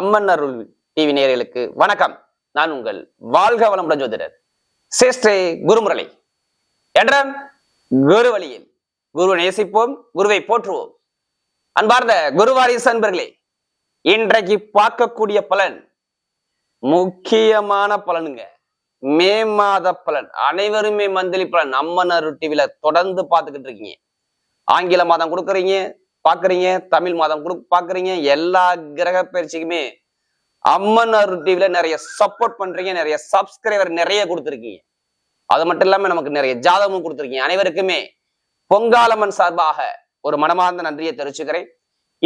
அம்மன் அருள் TV நேயர்களுக்கு வணக்கம். நான் உங்கள் வாழ்க வளமுடன் ஜோதிடர் சேஷ்டே குருமுரளி. என்றான் குரு வழியில் குருவை நேசிப்போம், குருவை போற்றுவோம். அன்பார்ந்த குருவாரிசு அன்பர்களே, இன்றைக்கு பார்க்கக்கூடிய பலன் முக்கியமான பலனுங்க. மே மாத பலன். அனைவருமே மந்த்லி பலன் அம்மன் அருள் டிவில தொடர்ந்து பார்த்துக்கிட்டு இருக்கீங்க. ஆங்கில மாதம் கொடுக்குறீங்க, பாக்குறீங்க, தமிழ் மாதம் பாக்குறீங்க. எல்லா கிரக பயிற்சிக்குமே அம்மன் அருள் டிவில நிறைய சப்போர்ட் பண்றீங்க, நிறைய சப்ஸ்கிரைபர் நிறைய கொடுத்துருக்கீங்க. அது மட்டும் இல்லாம நமக்கு நிறைய ஜாதகமும் கொடுத்துருக்கீங்க. அனைவருக்குமே பொங்காலம்மன் சார்பாக ஒரு மனமார்ந்த நன்றியை தெரிவிச்சுக்கிறேன்.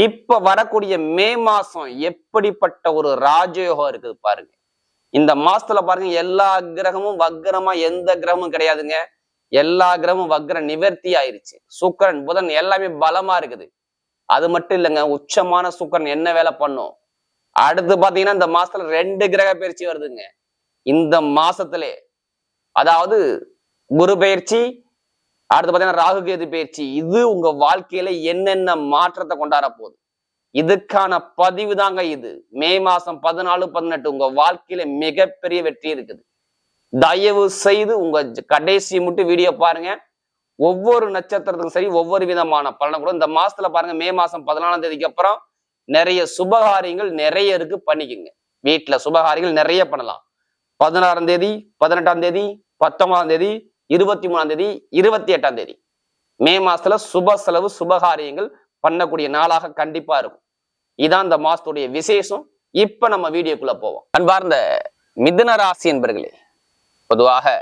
இப்ப வரக்கூடிய மே மாசம் எப்படிப்பட்ட ஒரு ராஜயோகம் இருக்குது பாருங்க. இந்த மாசத்துல பாருங்க, எல்லா கிரகமும் வக்ரமா எந்த கிரகமும் கிடையாதுங்க. எல்லா கிரகமும் வக்ர நிவர்த்தி ஆயிருச்சு. சுக்கிரன், புதன் எல்லாமே பலமா இருக்குது. அது மட்டும் இல்லைங்க, உச்சமான சுக்கிரன் என்ன வேலை பண்ணும். அடுத்து பாத்தீங்கன்னா இந்த மாசத்துல 2 கிரக பயிற்சி வருதுங்க இந்த மாசத்திலே. அதாவது குரு பயிற்சி, அடுத்து பாத்தீங்கன்னா ராகு கேது பயிற்சி. இது உங்க வாழ்க்கையில என்னென்ன மாற்றத்தை கொண்டாட போகுது, இதுக்கான பதிவு தாங்க இது. மே மாசம் 14, 18 உங்க வாழ்க்கையில மிகப்பெரிய வெற்றி இருக்குது. தயவு செய்து உங்க கடைசி மட்டும் வீடியோ பாருங்க. ஒவ்வொரு நட்சத்திரத்துக்கும் சரி ஒவ்வொரு விதமான பலனை கூட இந்த மாசத்துல பாருங்க. மே மாசம் 14ஆம் தேதிக்கு அப்புறம் நிறைய சுபகாரியங்கள் நிறைய இருக்கு, பண்ணிக்கோங்க. வீட்டுல சுபகாரியங்கள் நிறைய பண்ணலாம். 16ஆம் தேதி, 18ஆம் தேதி, 19ஆம் தேதி, 23ஆம் தேதி, 28ஆம் தேதி மே மாசத்துல சுப செலவு சுபகாரியங்கள் பண்ணக்கூடிய நாளாக கண்டிப்பா இருக்கும். இதான் இந்த மாசத்துடைய விசேஷம். இப்ப நம்ம வீடியோக்குள்ள போவோம். அன்பார்ந்த மிதுன ராசி என்பர்களே, பொதுவாக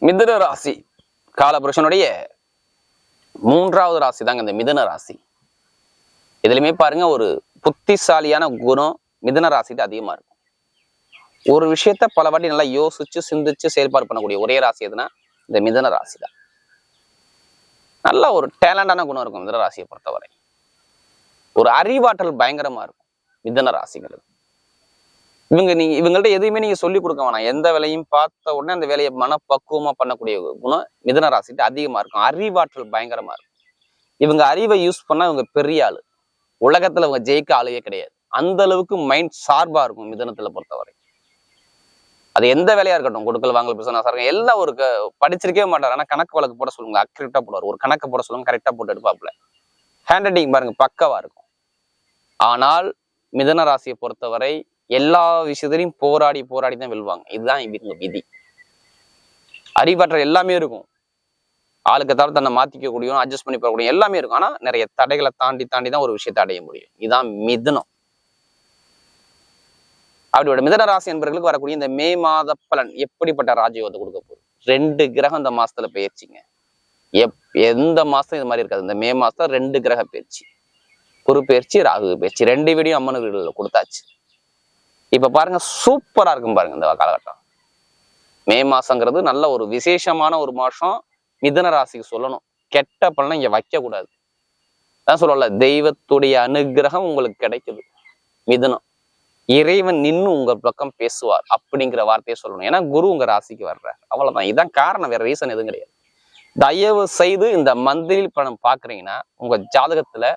மிதுன ராசி காலபுருஷனுடைய 3வது ராசி தாங்க இந்த மிதுன ராசி. இதுலயுமே பாருங்க, ஒரு புத்திசாலியான குணம் மிதுன ராசிட்டு அதிகமா இருக்கும். ஒரு விஷயத்த பல வாட்டி நல்லா யோசிச்சு சிந்திச்சு செயல்பாடு பண்ணக்கூடிய ஒரே ராசி எதுனா இந்த மிதுன ராசி தான். நல்ல ஒரு டேலண்டான குணம் இருக்கும் மிதுன ராசியை பொறுத்தவரை. ஒரு அறிவாற்றல் பயங்கரமா இருக்கும் மிதுன ராசிகளுக்கு. இவங்கள்ட்ட எதையுமே நீங்க சொல்லி கொடுக்க வேணாம். எந்த வேலையும் பார்த்த உடனே அந்த வேலையை மனப்பக்குவமா பண்ணக்கூடிய குணம் மிதுன ராசிட்டு அதிகமா இருக்கும். அறிவாற்றல் பயங்கரமா இருக்கும். இவங்க அறிவை யூஸ் பண்ணா இவங்க பெரிய ஆளு. உலகத்துல இவங்க ஜெயிக்க ஆளுவே கிடையாது. அந்த அளவுக்கு மைண்ட் ஷார்ப்பா இருக்கும் மிதுனத்துல பொறுத்தவரை. அது எந்த வேலையா இருக்கட்டும், கொடுக்கல் வாங்கல் பிசினஸா இருக்கும், எல்லாம் ஒரு படிச்சிருக்கவே மாட்டார். ஆனா கணக்கு வழக்கு போட சொல்லுங்க, அக்யூரேட்டா போடுவார். ஒரு கணக்கு போட சொல்லுங்க, கரெக்டா போட்டு எடுப்பாப்புல. ஹேண்ட் ரைட்டிங் பாருங்க பக்கவா இருக்கும். ஆனால் மிதுன ராசியை பொறுத்தவரை எல்லா விஷயத்திலையும் போராடி தான் வெல்வாங்க. இதுதான் இவங்க விதி. அறிவாற்றல் எல்லாமே இருக்கும். ஆளுக்கு தவிர தன்னை மாத்திக்க கூடியும், அட்ஜஸ்ட் பண்ணி போகக்கூடிய எல்லாமே இருக்கும். ஆனா நிறைய தடைகளை தாண்டி தான் ஒரு விஷயத்தை அடைய முடியும். இதுதான் மிதுனம். அப்படியோட மிதுன ராசி என்பவர்களுக்கு வரக்கூடிய இந்த மே மாத பலன் எப்படிப்பட்ட ராஜயோகத்தை கொடுக்க போகுது. 2 கிரகம் இந்த மாசத்துல பயிற்சிங்க. எந்த மாசம் இது மாதிரி இருக்காது. இந்த மே மாசத்துல 2 கிரக பயிற்சி, குரு பயிற்சி, ராகு பயிற்சி. 2 வீடியோ அம்மன் வீடுகளில் கொடுத்தாச்சு. இப்ப பாருங்க, சூப்பரா இருக்கும் பாருங்க இந்த காலகட்டம். மே மாசங்கிறது நல்ல ஒரு விசேஷமான ஒரு மாசம். மிதுன ராசிக்கு சொல்லணும், கெட்ட பலனை இங்க வைக்க கூடாது. அதான் சொல்லல, தெய்வத்துடைய அனுகிரகம் உங்களுக்கு கிடைக்குது. மிதுனம், இறைவன் நின்னு உங்க பக்கம் பேசுவார் அப்படிங்கிற வார்த்தையை சொல்லணும். ஏன்னா குரு உங்க ராசிக்கு வர்றார், அவ்வளவுதான். இதுதான் காரணம், வேற ரீசன் எதுவும் கிடையாது. தயவு செய்து இந்த மந்திரி பலன் பாக்குறீங்கன்னா உங்க ஜாதகத்துல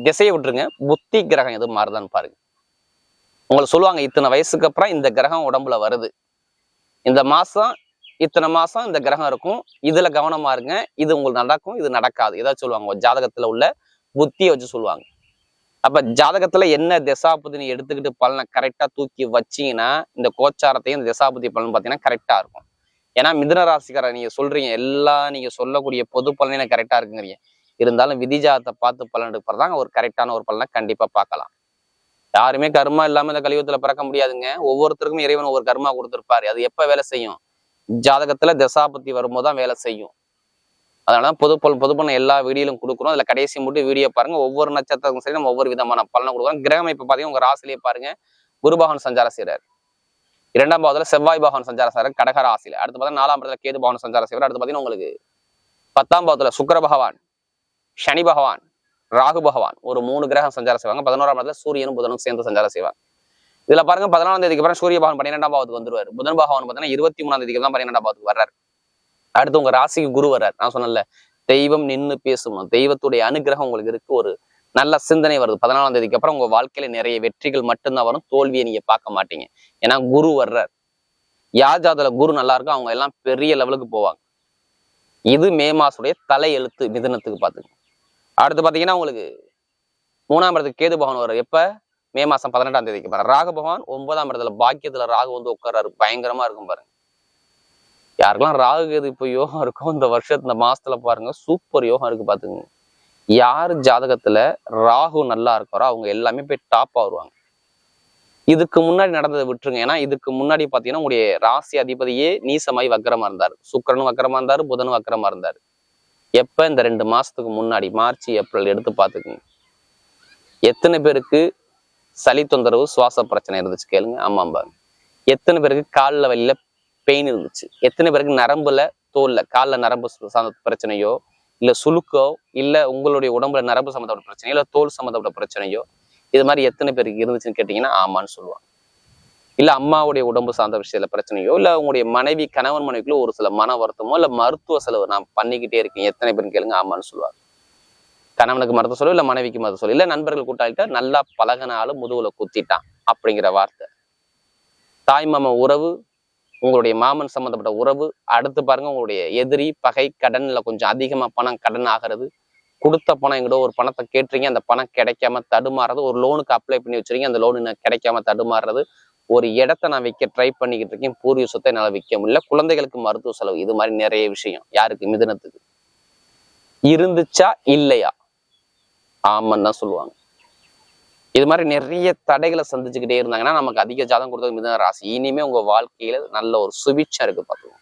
திசையை விட்டுருங்க, புத்தி கிரகம் எதுவும் மாறுதான்னு பாருங்க. உங்களுக்கு சொல்லுவாங்க, இத்தனை வயசுக்கு அப்புறம் இந்த கிரகம் உடம்புல வருது, இந்த மாசம் இத்தனை மாசம் இந்த கிரகம் இருக்கும், இதுல கவனமா இருங்க, இது உங்களுக்கு நடக்கும், இது நடக்காது, ஏதாவது சொல்லுவாங்க. ஜாதகத்துல உள்ள புத்தியை வச்சு சொல்லுவாங்க. அப்ப ஜாதகத்துல என்ன திசாபுத்தின்னு எடுத்துக்கிட்டு பலனை கரெக்டா தூக்கி வச்சீங்கன்னா இந்த கோச்சாரத்தையும் இந்த திசாபுத்தி பலன் பார்த்தீங்கன்னா கரெக்டா இருக்கும். ஏன்னா மிதுன ராசிக்கார நீங்க சொல்றீங்க, எல்லாம் நீங்க சொல்லக்கூடிய பொது பலனே கரெக்டா இருக்குங்கிறீங்க. இருந்தாலும் விதிஜாதத்தை பார்த்து பலன் எடுப்பதாங்க ஒரு கரெக்டான ஒரு பலனை கண்டிப்பா பார்க்கலாம். யாருமே கர்மா இல்லாம இந்த கலியுகத்துல பிறக்க முடியாதுங்க. ஒவ்வொருத்தருக்கும் இறைவன் ஒவ்வொரு கர்மா கொடுத்திருப்பாரு. அது எப்ப வேலை செய்யும், ஜாதகத்துல தசாபத்தி வரும்போதுதான் வேலை செய்யும். அதனாலதான் பொது பண்ண எல்லா வீடியோலும் கொடுக்குறோம். அதுல கடைசி மட்டும் வீடியோ பாருங்க. ஒவ்வொரு நட்சத்திரத்துக்கும் சரி நம்ம ஒவ்வொரு விதமான பலனை கொடுக்குறோம். கிரகம் இப்ப பாத்தீங்கன்னா உங்க ராசிலேயே பாருங்க, குரு பகவான் சஞ்சாரம் செய்யறாரு. 2ஆம் பாவத்துல செவ்வாய் பகவான் சஞ்சாரம் செய்யறாரு கடக ராசியில. அடுத்து பார்த்தா 4ஆம் இடத்துல கேது பகவான் சஞ்சாரம் செய்யறாரு. அடுத்து பாத்தீங்கன்னா உங்களுக்கு 10ஆம் பாவத்துல சுக்கிர பகவான், சனி பகவான், ராகு பகவான் ஒரு 3 கிரகம் சஞ்சாரம் செய்வாங்க. 11ஆம் இடத்துல சூரியனும் புதனும் சேர்ந்து சஞ்சாரம் செய்வாங்க. இதுல பாருங்க 14ஆம் தேதிக்கு அப்புறம் சூரிய பகவான் 12ஆம் பாவத்துக்கு வந்துருவாரு. புதன் பகவான் பார்த்தீங்கன்னா 23ஆம் தேதிக்கு தான் 12ஆம் பாவத்துக்கு வர்றாரு. அடுத்து உங்க ராசிக்கு குரு வர்றாரு. நான் சொன்னல, தெய்வம் நின்னு பேசணும், தெய்வத்துடைய அனுகிரகம் உங்களுக்கு இருக்கு. ஒரு நல்ல சிந்தனை வருது. 14ஆம் தேதிக்கு அப்புறம் உங்க வாழ்க்கையில நிறைய வெற்றிகள் மட்டும்தான் வரும். தோல்வியை நீங்க பார்க்க மாட்டீங்க. ஏன்னா குரு வர்றார். யார் ஜாதகத்துல குரு நல்லா இருக்கும் அவங்க எல்லாம் பெரிய லெவலுக்கு போவாங்க. இது மே மாசத்துடைய தலை எழுத்து மிதுனத்துக்கு பாத்துங்க. அடுத்து பாத்தீங்கன்னா உங்களுக்கு 3ஆம் இடத்துக்கு கேது பகவான் வர்றாரு. எப்ப? மே மாசம் 18ஆம் தேதிக்கு பாருங்க. ராகு பகவான் 9ஆம் இடத்துல பாக்கியத்துல ராகு வந்து உட்கார்றாரு. பயங்கரமா இருக்கும் பாருங்க. யாருக்கெல்லாம் ராகு கேது இப்போ யோகம் இருக்கும் இந்த வருஷத்து இந்த மாசத்துல பாருங்க சூப்பர் யோகம் இருக்கு பாத்துங்க. யாரு ஜாதகத்துல ராகு நல்லா இருக்காரோ அவங்க எல்லாமே போய் டாப்பா வருவாங்க. இதுக்கு முன்னாடி நடந்ததை விட்டுருங்க. ஏன்னா இதுக்கு முன்னாடி பாத்தீங்கன்னா உங்களுடைய ராசி அதிபதியே நீசமாய் வக்கரமா இருந்தாரு. சுக்கிரனும் வக்கரமா இருந்தாரு, புதனும் வக்கரமா இருந்தாரு. எப்ப? இந்த 2 மாசத்துக்கு முன்னாடி மார்ச் ஏப்ரல் எடுத்து பாத்துக்குங்க. எத்தனை பேருக்கு சளி தொந்தரவு சுவாச பிரச்சனை இருந்துச்சு கேளுங்க. ஆமாம்பாங்க. எத்தனை பேருக்கு காலில் வலியில பெயின் இருந்துச்சு? எத்தனை பேருக்கு நரம்புல தோல்ல காலில் நரம்பு சார்ந்த பிரச்சனையோ இல்ல சுளுக்கோ இல்ல உங்களுடைய உடம்புல நரம்பு சம்மந்தப்பட்ட பிரச்சனையோ இல்ல தோல் சம்மந்தப்பட்ட பிரச்சனையோ இது மாதிரி எத்தனை பேருக்கு இருந்துச்சுன்னு கேட்டீங்கன்னா ஆமான்னு சொல்லுவாங்க. இல்ல அம்மாவுடைய உடம்பு சார்ந்த விஷயத்துல பிரச்சனையோ இல்ல உங்களுடைய மனைவி கணவன் மனைவிக்குள்ள ஒரு சில மன வருத்தமோ இல்ல மருத்துவ செலவு நான் பண்ணிக்கிட்டே இருக்கேன் எத்தனை பேருக்கு கேளுங்க ஆமான்னு சொல்லுவாங்க. கணவனுக்கு மருத்துவ செலவு இல்ல மனைவிக்கு மருத்துவ செலவு இல்ல நண்பர்கள் கூட்டாளிட்ட நல்லா பழகினாலும் முதுகுல குத்திட்டான் அப்படிங்கிற வார்த்தை. தாய் மாமா உறவு, உங்களுடைய மாமன் சம்பந்தப்பட்ட உறவு, அடுத்து பாருங்க உங்களுடைய எதிரி பகை கடன்ல கொஞ்சம் அதிகமா பணம் கடன் ஆகிறது, கொடுத்த பணம் எங்கிட்ட ஒரு பணத்தை கேட்டுறீங்க அந்த பணம் கிடைக்காம தடுமாறுறது, ஒரு லோனுக்கு அப்ளை பண்ணி வச்சிருக்கீங்க அந்த லோனு கிடைக்காம தடுமாறுறது, ஒரு இடத்த நான் விற்க ட்ரை பண்ணிக்கிட்டு இருக்கேன் பூர்வீக சொத்தை என்னால விற்க முடியல, குழந்தைகளுக்கு மருத்துவ செலவு, இது மாதிரி நிறைய விஷயம். யாருக்கு? மிதுனத்துக்கு. இருந்துச்சா இல்லையா? ஆமன்னு தான் சொல்லுவாங்க. இது மாதிரி நிறைய தடைகளை சந்திச்சுக்கிட்டே இருந்தாங்கன்னா நமக்கு அதிக ஜாதகம் கொடுத்தது மிதுன ராசி. இனிமே உங்க வாழ்க்கையில நல்ல ஒரு சுபிட்சம் இருக்கு பாத்துக்கோங்க.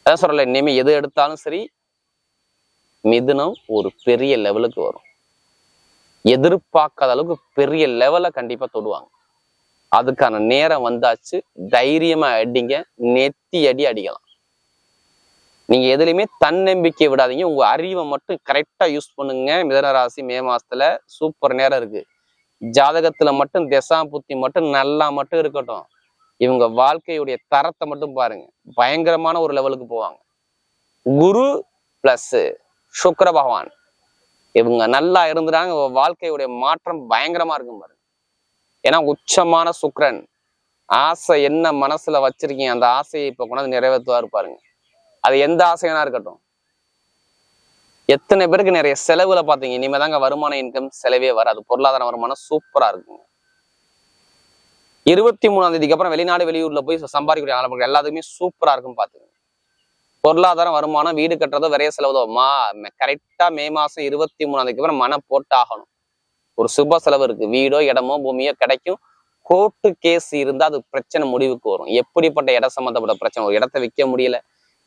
அதான் சொல்லல, இனிமே எது எடுத்தாலும் சரி மிதுனம் ஒரு பெரிய லெவலுக்கு வரும். எதிர்பார்க்காத அளவுக்கு பெரிய லெவலை கண்டிப்பா தொடுவாங்க. அதுக்கான நேரம் வந்தாச்சு. தைரியமா அடிங்க, நெத்தி அடி அடிக்கலாம். நீங்க எதுலையுமே தன்னம்பிக்கை விடாதீங்க. உங்க அறிவை மட்டும் கரெக்டா யூஸ் பண்ணுங்க. மிதுன ராசி மே மாசத்துல சூப்பர் நேரம் இருக்கு. ஜாதகத்துல மட்டும் திசா புத்தி மட்டும் நல்லா மட்டும் இருக்கட்டும். இவங்க வாழ்க்கையுடைய தரத்தை மட்டும் பாருங்க, பயங்கரமான ஒரு லெவலுக்கு போவாங்க. குரு பிளஸ் சுக்கிர பகவான் இவங்க நல்லா இருந்துட்டாங்க, வாழ்க்கையுடைய மாற்றம் பயங்கரமா இருக்கும் பாருங்க. ஏன்னா உச்சமான சுக்கிரன் ஆசை என்ன மனசுல வச்சிருக்கீங்க அந்த ஆசையை இப்ப கொண்டாந்து நிறைவேற்றுவாரு பாருங்க. அது எந்த ஆசையா இருக்கட்டும். எத்தனை பேருக்கு நிறைய செலவுல பாத்தீங்க. இனிமேதாங்க வருமான இன்கம் செலவே வராது. பொருளாதார வருமானம் சூப்பரா இருக்குங்க. 23ஆம் தேதிக்கு அப்புறம் வெளிநாடு வெளியூர்ல போய் சம்பாதிக்கக்கூடிய ஆளுங்க எல்லாத்துக்குமே சூப்பரா இருக்கும் பாத்துங்க. பொருளாதாரம் வருமானம் வீடு கட்டுறதோ விரைய செலவுதோ கரெக்டா மே மாசம் 23ஆம் தேதிக்கு அப்புறம் மன போட்டாகணும். ஒரு சுப செலவு இருக்கு. வீடோ இடமோ பூமியோ கிடைக்கும். கோர்ட்டு கேஸ் இருந்தா அது பிரச்சனை முடிவுக்கு வரும். எப்படிப்பட்ட இட சம்பந்தப்பட்ட பிரச்சனை? ஒரு இடத்த விற்க முடியல,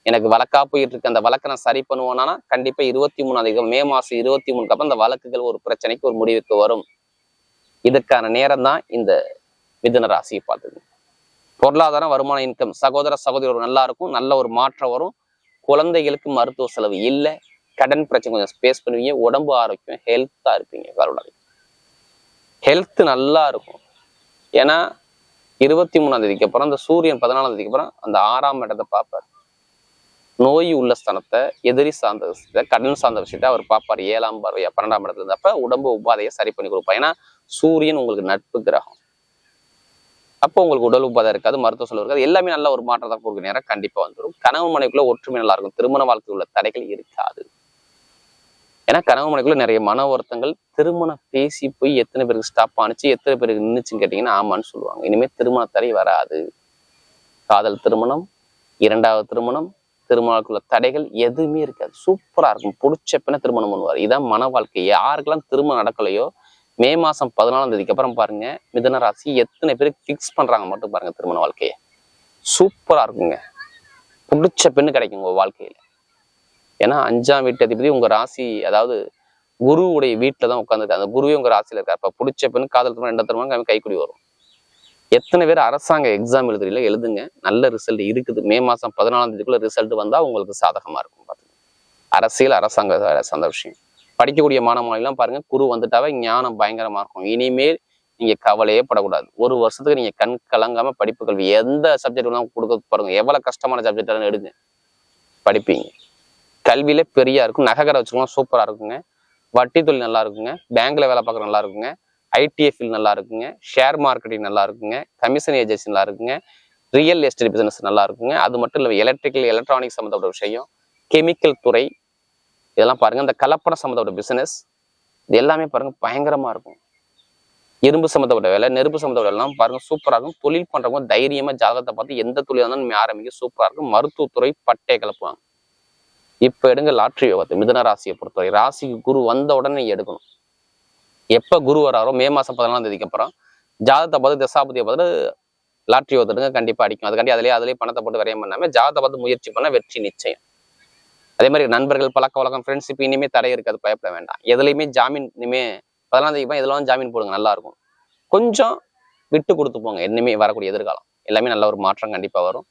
எனக்கு வழக்கா போயிட்டு இருக்கு, அந்த வழக்கை நான் சரி பண்ணுவேன்னா கண்டிப்பா 23ஆம் தேதி மே மாசம் 23க்கு அப்புறம் அந்த வழக்குகள் ஒரு பிரச்சனைக்கு ஒரு முடிவுக்கு வரும். இதுக்கான நேரம் தான் இந்த மிதுன ராசியை பார்த்துது. பொருளாதாரம் வருமான இன்கம் சகோதர சகோதரி நல்லா இருக்கும், நல்ல ஒரு மாற்றம் வரும். குழந்தைகளுக்கு மருத்துவ செலவு இல்லை, கடன் பிரச்சனை கொஞ்சம் ஸ்பேஸ் பண்ணுவீங்க, உடம்பு ஆரோக்கியம் ஹெல்த்தா இருப்பீங்க. கருணாதி ஹெல்த் நல்லா இருக்கும். ஏன்னா 23ஆம் தேதிக்கு அப்புறம் அந்த சூரியன் 14ஆம் தேதிக்கு அப்புறம் அந்த 6ஆம் இடத்தை பார்ப்பார். நோய் உள்ள ஸ்தானத்தை, எதிரி சார்ந்த விஷயத்த, கடன் சார்ந்த விஷயத்த அவர் பார்ப்பார். 7ஆம் பார்வையா 12ஆம் இடத்துல இருந்தப்ப உடம்பு உபாதையை சரி பண்ணி கொடுப்பார். ஏன்னா சூரியன் உங்களுக்கு நட்பு கிரகம். அப்போ உங்களுக்கு உடல் உபாதை இருக்காது, மருத்துவ செலவு இருக்காது, எல்லாமே நல்ல ஒரு மாற்றத்தை கொடுக்க நேரம் கண்டிப்பா வந்துடும். கணவன் மனைக்குள்ள ஒற்றுமை நல்லா இருக்கும். திருமண வாழ்க்கை உள்ள தடைகள் இருக்காது. ஏன்னா கணவன் மனைக்குள்ள நிறைய மன வருத்தங்கள். திருமணம் பேசி போய் எத்தனை பேருக்கு ஸ்டாப் ஆனிச்சு, எத்தனை பேருக்கு நின்றுச்சுன்னு கேட்டீங்கன்னா ஆமான்னு சொல்லுவாங்க. இனிமேல் திருமண தடை வராது. காதல் திருமணம், 2வது திருமணம், திருமணக்குள்ள தடைகள் எதுவுமே இருக்காது. சூப்பரா இருக்கும். பிடிச்ச பின்ன திருமணம் பண்ணுவார். இதான் மன வாழ்க்கை. யாருக்கெல்லாம் திருமணம் நடக்கலையோ மே மாசம் 14ஆம் தேதிக்கு அப்புறம் பாருங்க மிதுன ராசி எத்தனை பேருக்கு ஃபிக்ஸ் பண்றாங்க மட்டும் பாருங்க. திருமண வாழ்க்கைய சூப்பரா இருக்குங்க. பிடிச்ச பெண்ணு கிடைக்கும் உங்க வாழ்க்கையில. ஏன்னா 5ஆம் வீட்டு அதிபதி உங்க ராசி, அதாவது குருவுடைய வீட்டுல தான் உட்காந்துருக்காரு. அந்த குருவே உங்க ராசியில இருக்காரு. அப்ப பிடிச்ச பெண்ணு காதல் திருமணம் 2 திருமணம் கைக்குடி வரும். எத்தனை பேர் அரசாங்க எக்ஸாம் எழுதுறீங்களோ எழுதுங்க, நல்ல ரிசல்ட் இருக்குது. மே மாசம் 14ஆம் தேதிக்குள்ள ரிசல்ட் வந்தா உங்களுக்கு சாதகமா இருக்கும். பாத்துங்க, அரசியல் அரசாங்க சார்ந்த விஷயம். படிக்கக்கூடிய மாணவர்கள்லாம் பாருங்க, குரு வந்துட்டாவே ஞானம் பயங்கரமா இருக்கும். இனிமேல் நீங்க கவலையே படக்கூடாது. ஒரு வருஷத்துக்கு நீங்க கண் கலங்காம படிப்பு கல்வி எந்த சப்ஜெக்ட் வேணாலும் கொடுக்க பாருங்க. எவ்வளவு கஷ்டமான சப்ஜெக்ட் எடுங்க, படிப்பீங்க. கல்வியில பெரியா இருக்கும். நகைக்கடை வச்சுக்கலாம், சூப்பரா இருக்குங்க. வட்டி தொழில் நல்லா இருக்குங்க, பேங்க்ல வேலை பார்க்குற நல்லா இருக்குங்க, ஐடிஎஃப்ல நல்லா இருக்குங்க, ஷேர் மார்க்கெட்டிங் நல்லா இருக்குங்க, கமிஷன் ஏஜென்சி நல்லா இருக்குங்க, ரியல் எஸ்டேட் பிசினஸ் நல்லா இருக்குங்க. அது மட்டும் இல்லை எலக்ட்ரிக்கல் எலக்ட்ரானிக்ஸ் சம்மந்தப்பட்ட விஷயம், கெமிக்கல் துறை இதெல்லாம் பாருங்க. இந்த கலப்படம் சம்மந்தப்பட்ட பிசினஸ் இது எல்லாமே பாருங்க பயங்கரமா இருக்கும். இரும்பு சம்மந்தப்பட்ட வேலை, நெருப்பு சம்மந்தப்பட்ட வேலை பாருங்க சூப்பரா இருக்கும். தொழில் பண்றவங்க தைரியமா ஜாதகத்தை பார்த்து எந்த தொழில் இருந்தாலும் ஆரம்பிக்க சூப்பரா இருக்கும். மருத்துவத்துறை பட்டை கலப்புவாங்க. இப்ப எடுங்க லாட்ரி யோகத்தை. மிதுன ராசியை பொறுத்தவரை ராசிக்கு குரு வந்த உடனே நீங்க எடுக்கணும். எப்ப குரு வராரோ மே மாசம் 14ஆம் தேதிக்கு அப்புறம் ஜாதகத்தை பார்த்து தசாபதியை பார்த்து லாட்ரி யோகத்துக்கு கண்டிப்பா அடிக்கும். அதுக்காண்டி அதுலயே பணத்தை போட்டு விரயம் பண்ணாம ஜாதகத்தை பார்த்து முயற்சி பண்ண வெற்றி நிச்சயம். அதே மாதிரி நண்பர்கள் பழக்க வழக்கம் ஃப்ரெண்ட்ஷிப் இனிமே தடை இருக்காது, பயப்பட வேண்டாம். எதுலையுமே ஜாமீன் இனிமே 14ஆம் தேதிக்கு இதெல்லாம் ஜாமீன் போடுங்க, நல்லா இருக்கும். கொஞ்சம் விட்டு கொடுத்து போங்க. இனிமே வரக்கூடிய எதிர்காலம் எல்லாமே நல்ல ஒரு மாற்றம் கண்டிப்பா வரும்.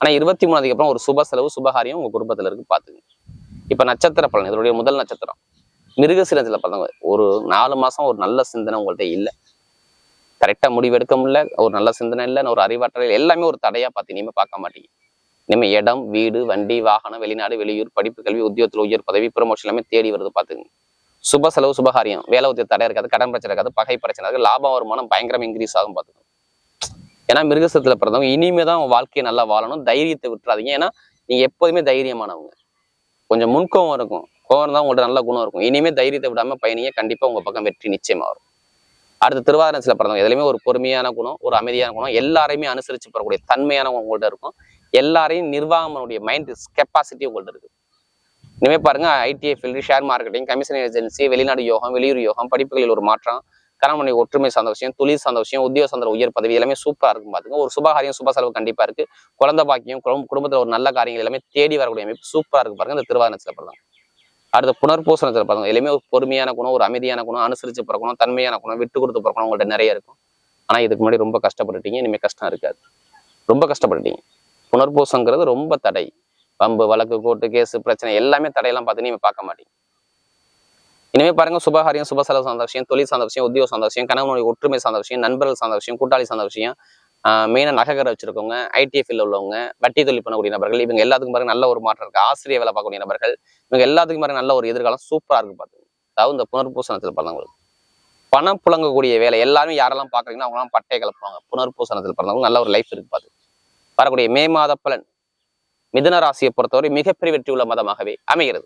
ஆனா 23ஆம் தேதிக்கு அப்புறம் ஒரு சுப செலவு சுபகாரியம் உங்க குடும்பத்துல இருக்கு, பாத்துங்க. இப்ப நட்சத்திர பலன், இதனுடைய முதல் நட்சத்திரம் மிருகசீரத்துல பார்த்தவங்க ஒரு 4 மாசம் ஒரு நல்ல சிந்தனை உங்கள்கிட்ட இல்லை, கரெக்டா முடிவு எடுக்க முடியல, ஒரு நல்ல சிந்தனை இல்லை, ஒரு அறிவாற்றல் எல்லாமே ஒரு தடையா பார்த்து இனிமே பார்க்க மாட்டீங்க. இனிமே இடம், வீடு, வண்டி, வாகனம், வெளிநாடு, வெளியூர், படிப்பு, கல்வி, உத்தியோகத்தில் உயர் பதவி, ப்ரமோஷன் எல்லாமே தேடி வருது, பாத்துங்க. சுப செலவு சுபகாரியம், வேலை உத்திய தடை இருக்காது, கடன் பிரச்சனை இருக்காது, பகை பிரச்சனை இருக்காது, லாபம் வருமானம் பயங்கரம் இன்க்ரீஸ் ஆகும், பாத்துக்கணும். ஏன்னா மிருகசத்துல பிறந்தவங்க இனிமேதான் வாழ்க்கையை நல்லா வாழணும், தைரியத்தை விட்டுறாதீங்க. ஏன்னா நீங்க எப்போதுமே தைரியமானவங்க, கொஞ்சம் முன்கோவம் இருக்கும், கோவம் தான் உங்கள்ட்ட நல்ல குணம் இருக்கும். இனிமே தைரியத்தை விடாம பயணிங்க, கண்டிப்பா உங்க பக்கம் வெற்றி நிச்சயமா வரும். அடுத்த திருவாதிரத்துல பிறந்தவங்க எதுலையுமே ஒரு பொறுமையான குணம், ஒரு அமைதியான குணம், எல்லாரையுமே அனுசரிச்சு பெறக்கூடிய தன்மையான உங்கள்ட்ட இருக்கும். எல்லாரையும் நிர்வாகமுடைய மைண்ட் கெப்பாசிட்டி உங்கள்ட்ட இருக்கு. இனிமே பாருங்க ITI field, share marketing, commission agency, வெளிநாடு யோகம், வெளியூர் யோகம், படிப்புகளில் ஒரு மாற்றம், கணவனை ஒற்றுமை சார்ந்த விஷயம், தொழில் சார்ந்த விஷயம், உத்தியோக சார்ந்த உயர் பதவி எல்லாமே சூப்பரா இருக்கும், பாத்துங்க. ஒரு சுபகாரியம் சுப செலவு கண்டிப்பா இருக்கு. குழந்தை பாக்கியம், குடும்பத்துல ஒரு நல்ல காரியங்கள் எல்லாமே தேடி வரக்கூடிய அமைப்பு சூப்பரா இருக்கு, பாருங்க. இந்த திருவாதிரத்துல பிறந்தவங்க. அடுத்த புனர்பூசணத்துல பாருங்க எல்லாமே ஒரு பொறுமையான குணம், ஒரு அமைதியான குணம், அனுசரிச்சு பிறக்கணும், தன்மையான குணம், விட்டு கொடுத்து பிறக்கணும் உங்கள்ட்ட நிறைய இருக்கும். ஆனா இதுக்கு முன்னாடி ரொம்ப கஷ்டப்பட்டுட்டீங்க, இனிமே கஷ்டம் இருக்காது. ரொம்ப கஷ்டப்பட்டுட்டீங்க. புனர்பூசங்கிறது ரொம்ப தடை, வம்பு வழக்கு கோர்ட்டு கேஸ் பிரச்சனை எல்லாமே தடையெல்லாம் பார்த்து நீங்க பார்க்க மாட்டீங்க. இனிமே பாருங்க சுபகாரியம் சுப செலவு சார்ந்த விஷயம், தொழில் சார்ந்த விஷயம், உத்தியோக சார்ந்த விஷயம், கணவனுடைய ஒற்றுமை சார்ந்த விஷயம், நண்பர்கள் சார்ந்த விஷயம், கூட்டாளி சார்ந்த விஷயம், மெயினாக நகைக்கடை வச்சிருக்கவங்க, ஐடிஎஃப்ல உள்ளவங்க, வட்டி தொழில் பண்ணக்கூடிய நபர்கள், இவங்க எல்லாத்துக்கும் பாருங்க நல்ல ஒரு மாற்றம் இருக்கு. ஆசிரியர் வேலை பார்க்கக்கூடிய நபர்கள், இவங்க எல்லாத்துக்கும் பாருங்க நல்ல ஒரு எதிர்காலம் சூப்பரா இருக்கு, பாத்துங்க. அதாவது இந்த புனர்பூசணத்தில் பிறந்தவங்களுக்கு பணம் புழங்கக்கூடிய வேலை எல்லாருமே யாரெல்லாம் பாக்குறீங்கன்னா அவங்களாம் பட்டை கலப்புவாங்க. புனர்பூசணத்தில் பிறந்தவங்க நல்ல ஒரு லைஃப் இருக்கு, பாத்து. வரக்கூடிய மே மாத பலன் மிதுன ராசியை பொறுத்தவரை மிகப்பெரிய வெற்றி உள்ள மதமாகவே அமைகிறது.